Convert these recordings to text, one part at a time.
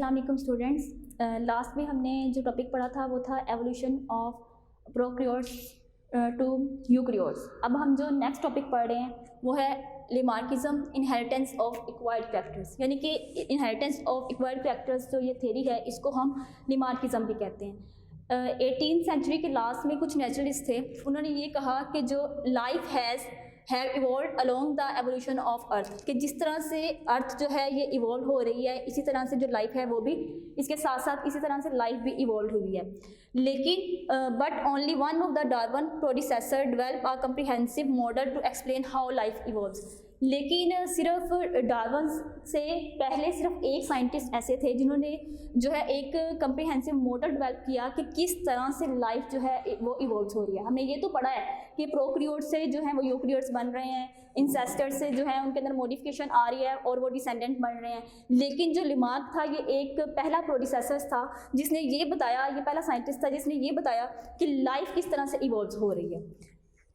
अस्सलाम वालेकुम students. Last में हमने जो टॉपिक पढ़ा था वो था evolution of prokaryotes to eukaryotes. अब हम जो नेक्स्ट टॉपिक पढ़ रहे हैं वो है Lamarckism, inheritance of acquired characters. यानी कि इनहेरिटेंस ऑफ एक्वायर्ड कैरेक्टर्स जो ये थ्योरी है इसको हम लेमार्किज्म भी कहते हैं। 18th सेंचुरी के लास्ट में कुछ नेचुरलिस्ट थे, उन्होंने ये कहा कि जो life have evolve along the evolution of earth, कि जिस तरह से अर्थ जो है ये इवॉल्व हो रही है इसी तरह से जो लाइफ है वो भी इसके साथ साथ इसी तरह से लाइफ भी इवॉल्व हुई है। लेकिन but only one of the Darwin predecessor develop a comprehensive model to explain how life evolves. लेकिन सिर्फ डार्विन से पहले सिर्फ एक साइंटिस्ट ऐसे थे जिन्होंने जो है एक कम्प्रिहेंसिव मॉडल डेवलप किया कि किस तरह से लाइफ जो है वो इवॉल्व हो रही है। हमने ये तो पढ़ा है कि प्रोकैरियोट्स से जो है वो यूकैरियोट्स बन रहे हैं, इंसेस्टर्स से जो है उनके अंदर मॉडिफिकेशन आ रही है और वो डिसेंडेंट बन रहे हैं। लेकिन जो लेमार्क था ये एक पहला प्रोडिसेसर था जिसने ये बताया, ये पहला साइंटिस्ट था जिसने ये बताया कि लाइफ किस तरह से इवॉल्व हो रही है।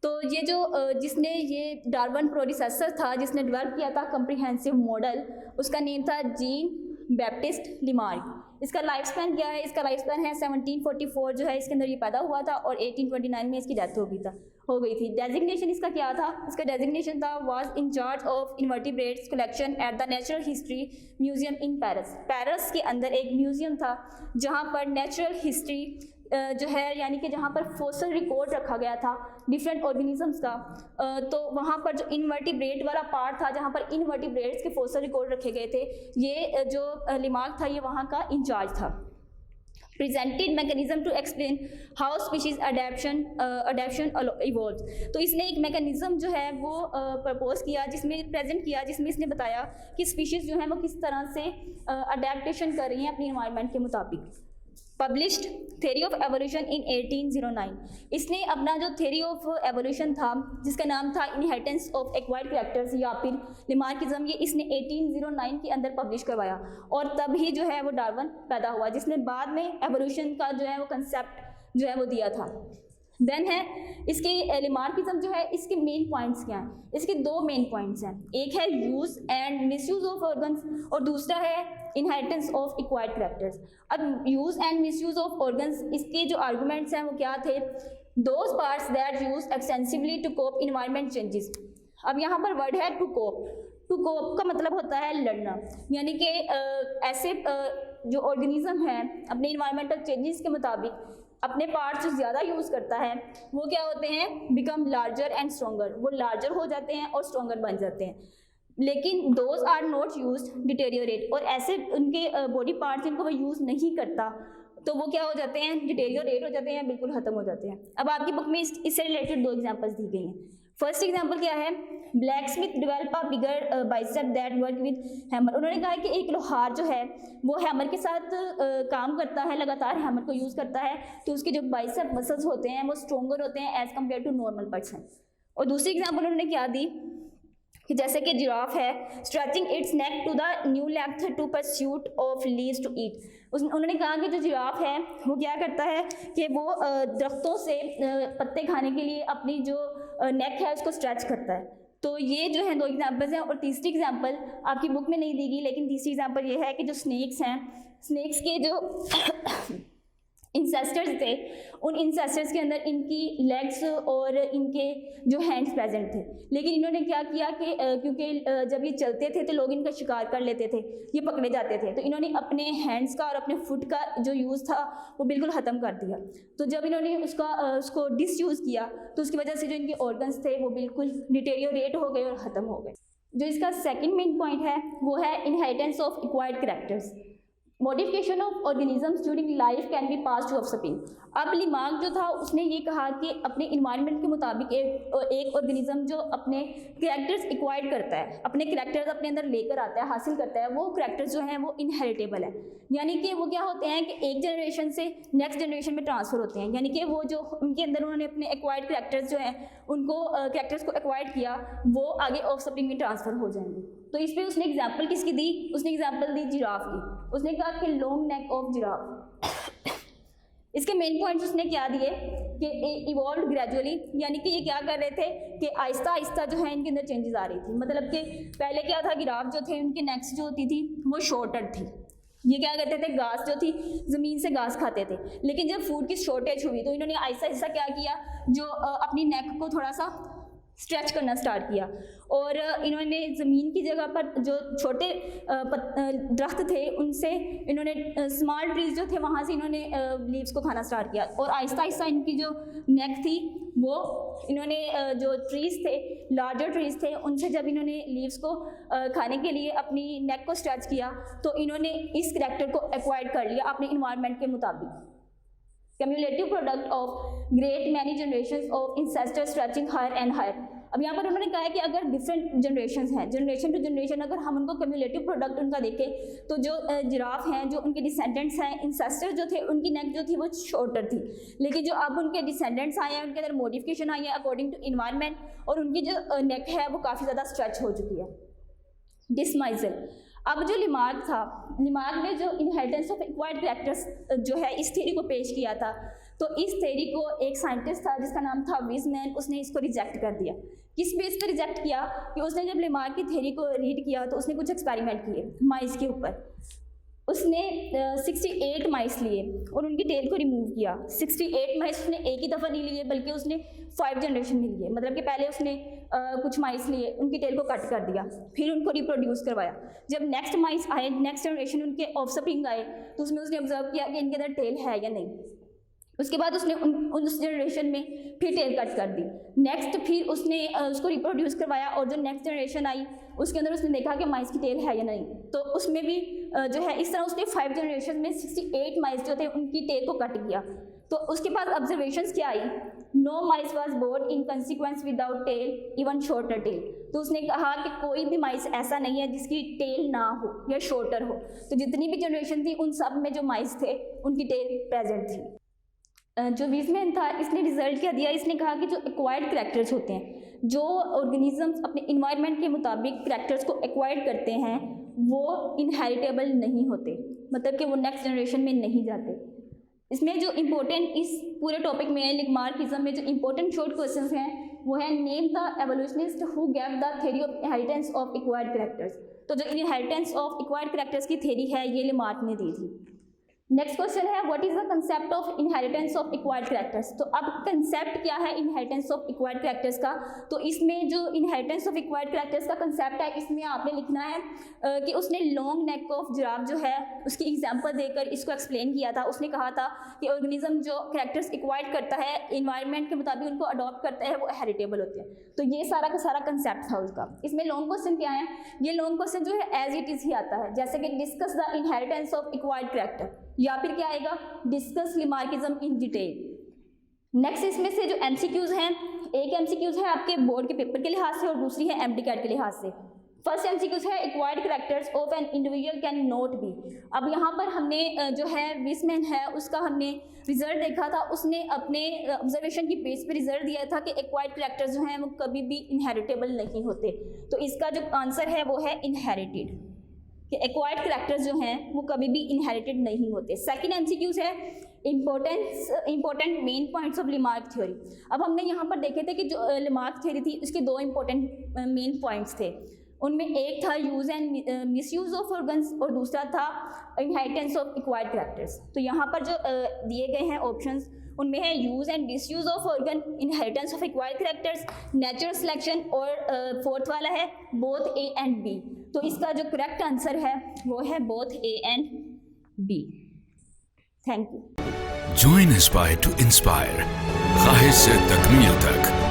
तो ये जो जिसने ये डार्विन प्रोडिसेसर था जिसने डेवलप किया था कम्प्रिहेंसिव मॉडल, उसका नेम था जीन बैप्टिस्ट लेमार्क। इसका लाइफ स्पैन क्या है? इसका लाइफ स्पैन है 1744 जो है इसके अंदर ये पैदा हुआ था और 1829 में इसकी डेथ हो गई थी। डेजिग्नेशन इसका क्या था? इसका डेजिग्नेशन था was in charge of invertebrates collection at the natural history museum in Paris. Paris के अंदर एक म्यूजियम था जहाँ पर नेचुरल हिस्ट्री जो है यानी कि जहाँ पर फोसल रिकॉर्ड रखा गया था डिफरेंट ऑर्गेनिजम्स का, तो वहाँ पर जो इन्वर्टिब्रेट वाला पार्ट था जहाँ पर इन्वर्टिब्रेट्स के फोसल रिकॉर्ड रखे गए थे, ये जो लेमार्क था ये वहाँ का इंचार्ज था। Presented mechanism to explain how species adaptation evolve. तो इसने एक मैकेनिज्म जो है वो प्रपोज किया जिसमें इसने बताया कि स्पीशीज़ जो है वो किस तरह से अडेप्टेशन कर रही हैं अपनी इन्वायरमेंट के मुताबिक। पब्लिश्ड थ्योरी ऑफ एवोल्यूशन इन 1809। इसने अपना जो थ्योरी ऑफ एवोल्यूशन था जिसका नाम था इनहेरिटेंस ऑफ एक्वायर्ड कैरेक्टर्स या फिर लेमार्किज्म, ये इसने 1809 के अंदर पब्लिश करवाया और तभी जो है वो डार्विन पैदा हुआ जिसने बाद में एवोल्यूशन का जो है वो कंसेप्ट जो है वो दिया था। देन है इसके लेमार्किज्म जो है इसके मेन पॉइंट्स क्या हैं? इसके दो मेन पॉइंट्स हैं, एक है use and misuse of organs और दूसरा है इनहेरिटेंस ऑफ एक्वायर्ड कैरेक्टर्स। अब use and misuse of organs, इसके जो आर्गूमेंट्स हैं वो क्या थे? Those parts that use extensively to cope environment changes. अब यहाँ पर वर्ड है टू कोप। टू कोप का मतलब होता है लड़ना, यानी कि ऐसे जो ऑर्गेनिज्म है अपने इन्वायरमेंटल चेंजेस के मुताबिक अपने पार्ट्स जो ज़्यादा यूज़ करता है वो क्या होते हैं? Become larger and stronger. वो लार्जर हो जाते हैं और स्ट्रॉन्गर बन जाते हैं। लेकिन those are not use deteriorate, और ऐसे उनके बॉडी पार्ट्स जिनको वो यूज़ नहीं करता तो वो क्या हो जाते हैं? डिटेरियोरेट हो जाते हैं, बिल्कुल ख़त्म हो जाते हैं। अब आपकी बुक में इससे रिलेटेड दो एग्जांपल्स दी गई हैं। फर्स्ट एग्जांपल क्या है? Black Smith develop a bigger bicep that work with hammer. उन्होंने कहा कि एक लोहार जो है वो हैमर के साथ काम करता है, लगातार हैमर को यूज़ करता है तो उसके जो बाइसेप मसल्स होते हैं वो स्ट्रोंगर होते हैं as compare to normal person. और दूसरी एग्जाम्पल उन्होंने क्या दी कि जैसे कि जिराफ है stretching its neck to the new length to pursuit of leaves to eat. उन्होंने कहा कि जो जिराफ है वो क्या करता है कि वो दरख्तों से पत्ते खाने के लिए अपनी जो नेक है उसको स्ट्रेच करता है। तो ये जो है दो एग्जांपल्स हैं। और तीसरी एग्जांपल आपकी बुक में नहीं दी गई, लेकिन तीसरी एग्जांपल ये है कि जो स्नेक्स हैं, स्नेक्स के जो इंसेस्टर्स थे उन इंसेस्टर्स के अंदर इनकी लेग्स और इनके जो हैंड्स प्रेजेंट थे। लेकिन इन्होंने क्या किया कि क्योंकि जब ये चलते थे तो लोग इनका शिकार कर लेते थे, ये पकड़े जाते थे, तो इन्होंने अपने हैंड्स का और अपने फुट का जो यूज़ था वो बिल्कुल ख़त्म कर दिया। तो जब इन्होंने उसको डिसयूज़ किया तो उसकी वजह से जो इनके ऑर्गन्स थे वो बिल्कुल डिटेरियोरेट हो गए और ख़त्म हो गए। जो इसका सेकेंड मेन पॉइंट है वो है inheritance of acquired characters. Modification of organisms during life can be pass to offspring. अब लेमार्क जो था उसने ये कहा कि अपने इन्वायरमेंट के मुताबिक एक ऑर्गेनिज्म जो अपने कैरेक्टर्स एक्वायर्ड करता है, अपने कैरेक्टर्स अपने अंदर लेकर आता है, हासिल करता है, वो कैरेक्टर्स जो हैं वो इनहेरिटेबल है। यानी कि वो क्या होते हैं कि एक जनरेशन से नेक्स्ट जनरेशन में ट्रांसफ़र होते हैं। यानी कि वो जो उनके अंदर उन्होंने अपने एक्वायर्ड कैरेक्टर्स जो हैं उनको कैरेक्टर्स को एक्वायर्ड किया वो आगे ऑफस्प्रिंग में ट्रांसफ़र हो जाएंगे। तो इस पर उसने एग्जाम्पल किसकी दी? उसने एग्जाम्पल दी जिराफ की। उसने कहा कि लॉन्ग नेक ऑफ जिराफ। इसके मेन पॉइंट्स उसने क्या दिए कि इवॉल्व ग्रेजुअली, यानी कि ये क्या कर रहे थे कि आहिस्ता आहिस्ता जो है इनके अंदर चेंजेस आ रही थी। मतलब कि पहले क्या था, जिराफ जो थे उनकी नेक्स जो होती थी वो शॉर्टर थी, ये क्या करते थे, घास जो थी ज़मीन से घास खाते थे। लेकिन जब फूड की शॉर्टेज हुई तो इन्होंने आहिस्ता आहिस्ता क्या किया, जो अपनी नेक को थोड़ा सा स्ट्रेच करना स्टार्ट किया और इन्होंने ज़मीन की जगह पर जो छोटे दरख्त थे उनसे इन्होंने स्मॉल ट्रीज जो थे वहाँ से इन्होंने लीव्स को खाना स्टार्ट किया और आहिस्ता आहिस्ता इनकी जो नेक थी वो इन्होंने जो ट्रीज़ थे, लार्जर ट्रीज़ थे, उनसे जब इन्होंने लीव्स को खाने के लिए अपनी नेक को स्ट्रेच किया तो इन्होंने इस करैक्टर को एक्वायर कर लिया अपने इन्वायरमेंट के मुताबिक। Cumulative product of great many generations of ancestors stretching higher and higher। अब यहाँ पर उन्होंने कहा है कि अगर डिफरेंट जनरेशंस हैं, जनरेशन टू जनरेशन, अगर हम उनको क्यूमुलेटिव प्रोडक्ट उनका देखें तो जो जिराफ हैं, जो उनके डिसेंडेंट्स हैं, इंसेस्टर जो थे, उनकी नेक जो थी वो शॉर्टर थी, लेकिन जो अब उनके डिसेंडेंट्स आए हैं उनके अंदर मॉडिफिकेशन आई है अकॉर्डिंग टू इन्वायरमेंट और उनकी जो नेक है वो काफ़ी ज़्यादा स्ट्रेच हो चुकी है। डिस्माइजल। अब जो लिमार्क था, लिमार्क ने जो इनहेरिटेंस ऑफ एक्वायर्ड कैरेक्टर्स जो है इस थ्योरी को पेश किया था, तो इस थ्योरी को एक साइंटिस्ट था जिसका नाम था विजमैन, उसने इसको रिजेक्ट कर दिया। किस बेस पर रिजेक्ट किया कि उसने जब लिमार्क की थ्योरी को रीड किया तो उसने कुछ एक्सपेरिमेंट किए माइस के ऊपर। उसने 68 माइस लिए और उनकी टेल को रिमूव किया। 68 माइस उसने एक ही दफ़ा नहीं लिए बल्कि उसने 5 जनरेशन में लिए, मतलब कि पहले उसने कुछ माइस लिए, उनकी टेल को कट कर दिया, फिर उनको रिप्रोड्यूस करवाया। जब नेक्स्ट माइस आए, नेक्स्ट जनरेशन उनके ऑफस्प्रिंग आए तो उसमें उसने ऑब्जर्व किया कि इनके अंदर टेल है या नहीं। उसके बाद उसने उस जनरेशन में फिर टेल कट कर दी। नेक्स्ट फिर उसने उसको रिप्रोड्यूस करवाया और जो नेक्स्ट जनरेशन आई उसके अंदर उसने देखा कि माइस की टेल है या नहीं, तो उसमें भी जो है इस तरह उसने 5 जनरेशन में 68 माइस जो थे उनकी टेल को कट किया। तो उसके बाद ऑब्जर्वेशंस क्या आई, no mice was born in consequence without tail even shorter tail. तो उसने कहा कि कोई भी माइस ऐसा नहीं है जिसकी टेल ना हो या शॉर्टर हो। तो जितनी भी जनरेशन थी उन सब में जो माइस थे उनकी टेल प्रेजेंट थी। जो विजमैन था इसने रिजल्ट क्या दिया, इसने कहा कि जो एक्वायर्ड करैक्टर्स होते हैं, जो ऑर्गेनिजम्स अपने इन्वायरमेंट के मुताबिक करैक्टर्स को एक्वायर्ड करते हैं वो इनहेरिटेबल नहीं होते, मतलब कि वो नेक्स्ट जनरेशन में नहीं जाते। इसमें जो इम्पोर्टेंट इस पूरे टॉपिक में लिमार्किज्म में जो इम्पोर्टेंट शॉर्ट क्वेश्चंस हैं वो है name the evolutionist who gave the theory of inheritance of acquired characters. तो जो इनहेरिटेंस ऑफ एक्वायर्ड करैक्टर्स की थ्योरी है ये लिमार्क ने दी थी। नेक्स्ट क्वेश्चन है what is the concept of inheritance of acquired characters. तो अब कंसेप्ट क्या है इनहेरिटेंस ऑफ एक्वायर्ड करैक्टर्स का, तो इसमें जो इनहेरिटेंस ऑफ एक्वायर्ड करैक्टर्स का कंसेप्ट है इसमें आपने लिखना है कि उसने लॉन्ग नेक ऑफ जिराफ जो है उसकी एग्जांपल देकर इसको एक्सप्लेन किया था। उसने कहा था कि ऑर्गेनिज्म जो करैक्टर्स एक्वायर्ड करता है इन्वायरमेंट के मुताबिक उनको अडॉप्ट करता है वो हेरिटेबल होते हैं। तो ये सारा का सारा कंसेप्ट था उसका। इसमें लॉन्ग क्वेश्चन क्या है, ये लॉन्ग क्वेश्चन जो है एज इट इज ही आता है, जैसे कि discuss the inheritance of acquired character, या फिर क्या आएगा डिस्कस लिमार्किज्म इन डिटेल। नेक्स्ट इसमें से जो एमसीक्यूज हैं, एक एमसीक्यूज है आपके बोर्ड के पेपर के लिहाज से और दूसरी है एमडीकैट के लिहाज से। फर्स्ट एमसीक्यूज है acquired characters of an individual can not be. अब यहाँ पर हमने जो है विजमैन है उसका हमने रिजल्ट देखा था, उसने अपने ऑब्जर्वेशन की बेस पे रिजल्ट दिया था कि एक्वायर्ड करैक्टर्स जो हैं वो कभी भी इनहेरिटेबल नहीं होते। तो इसका जो आंसर है वो है इनहेरिटेड, कि एक्वायर्ड करैक्टर्स जो हैं वो कभी भी इनहेरिटेड नहीं होते। सेकंड एमसीक्यूज है important main points of Lamarck theory. अब हमने यहाँ पर देखे थे कि जो लिमार्क थ्योरी थी उसके 2 इंपॉर्टेंट मेन पॉइंट्स थे, उनमें एक था use and misuse of organs और दूसरा था इनहेरिटेंस ऑफ एक्वायर्ड करैक्टर्स। तो यहाँ पर जो दिए गए हैं ऑप्शंस उनमें है use and disuse of organ, inheritance of acquired characters, natural selection और फोर्थ वाला है बोथ ए एंड बी। तो इसका जो करेक्ट आंसर है वो है both A and B. Thank you. Join Aspire to inspire, ख्वाहिश से तकमील तक।